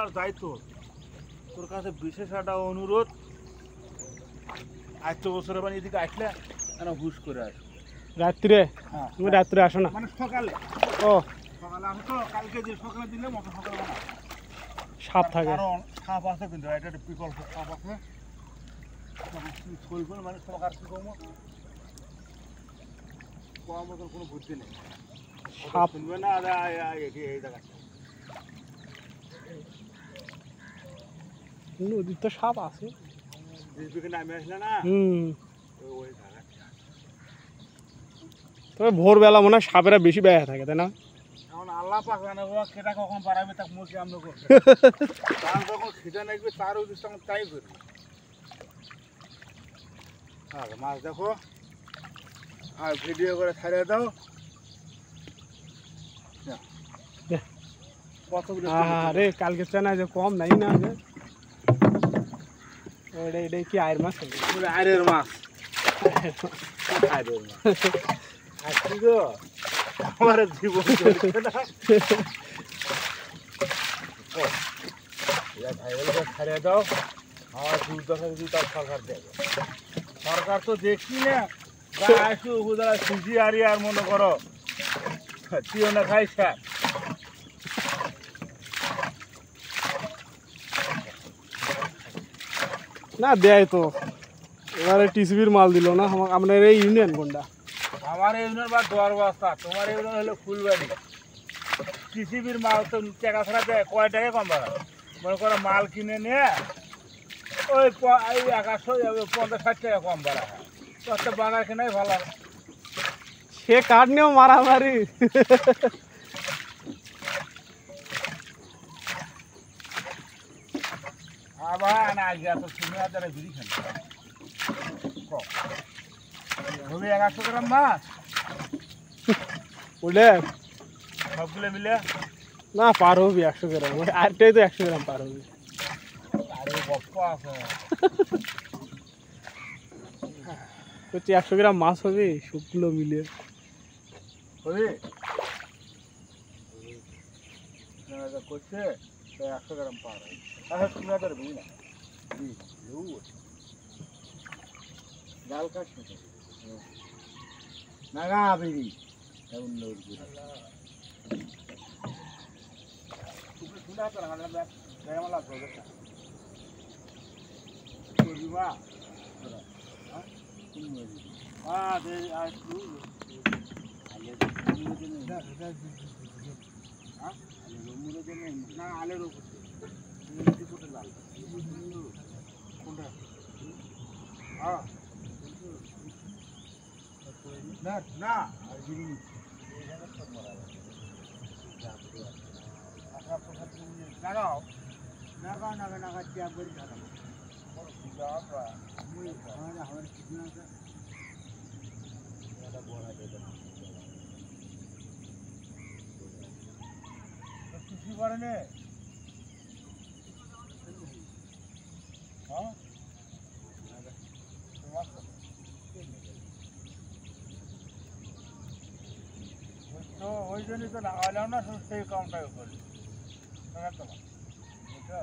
আর যাই তোর কাছে বিশেষ একটা অনুরোধ, আজ তো বছরের মানে এদিকে আসলে হুশ করে আসো রাত্রে। তুমি রাত্রে আসো না মানে সকালে। ও সকালে আসো তো, কালকে যে সকালে দিলে মতো সকালে বানা সাপ থাকে, কারণ সাপ আছে, কিন্তু এটা একটা বিকল্প সাপ আছে মানে তোমাকে আর কি কমো কম মতন কোনো বুদ্ধি নেই, সাপ শুনবে না। এই জায়গা নদীর তো সাপ আছে। নামে আসলে না ওই জায়গা। তবে ভোরবেলা মনে হয় সাপেরা বেশি ব্যয় থাকে, তাই না? এখন আল্লাহ পাক জানে সেটা কখন পারাবে, তাকে মুখে আমরা করছি তার যখন খিদে লাগবে তার উদ্দেশ্য তখন তাই করবি। আর মাছ দেখো আর ভিডিও করে ছাড়িয়ে দাও। আরে কালকে চেনা যে কম নাই না, এটা কি আয়ের মাছ? আয়ের মাছ, আমার জীবন ছাড়িয়ে দাও। আমার দুধ দেখা যদি তার সরকার দেবে, সরকার তো দেখছি না আসু উপজেলা সুজি আরি আর মনে করো তুইও না খাইস। না দেয় তো, এবারে টিসিবির মাল দিল না আপনার এই ইউনিয়ন কোনটা? আমার ইউনিয়ন বা দোয়ার বস্তা, তোমার ইউনিয়ন হলো ফুলবাড়ি। টিসিবির মাল তো টাকা ছাড়া দেয়, কয় টাকা কম বাড়ায় মনে করো মাল কিনে নিয়ে ওই 150-50-60 টাকা কম বাড়া হয়, তো একটা বাগার কেনাই ভালো। সে কাঠ নিয়েও মারামারি। আবার না গিয়া তো 3000 বিড়ি খান হবে 100 গ্রাম মাছ ওলে সবগুলো মিলে না পার হবি 100 গ্রাম, আরটাই তো 100 গ্রাম পার হবি। আরে গপ্প আছে হচ্ছে 100 গ্রাম মাছ হবে সবগুলো মিলিয়ে হবে করছে 100 গ্রাম পার হয়। আচ্ছা 3000 বিড়ি না জাল কাটছে নাগা বিড়ি এমন আলের লাল কোনটা না না লাগাও নাগা নাগা নাগা ত্যাগ করে লাগাও আমার কিতনা আছে এটা বড় দেবে কিছু করে নে হ্যাঁ তো ওই জন্যই তো লাগালাম না, সেই কামটাই করি তোমার বুঝছো।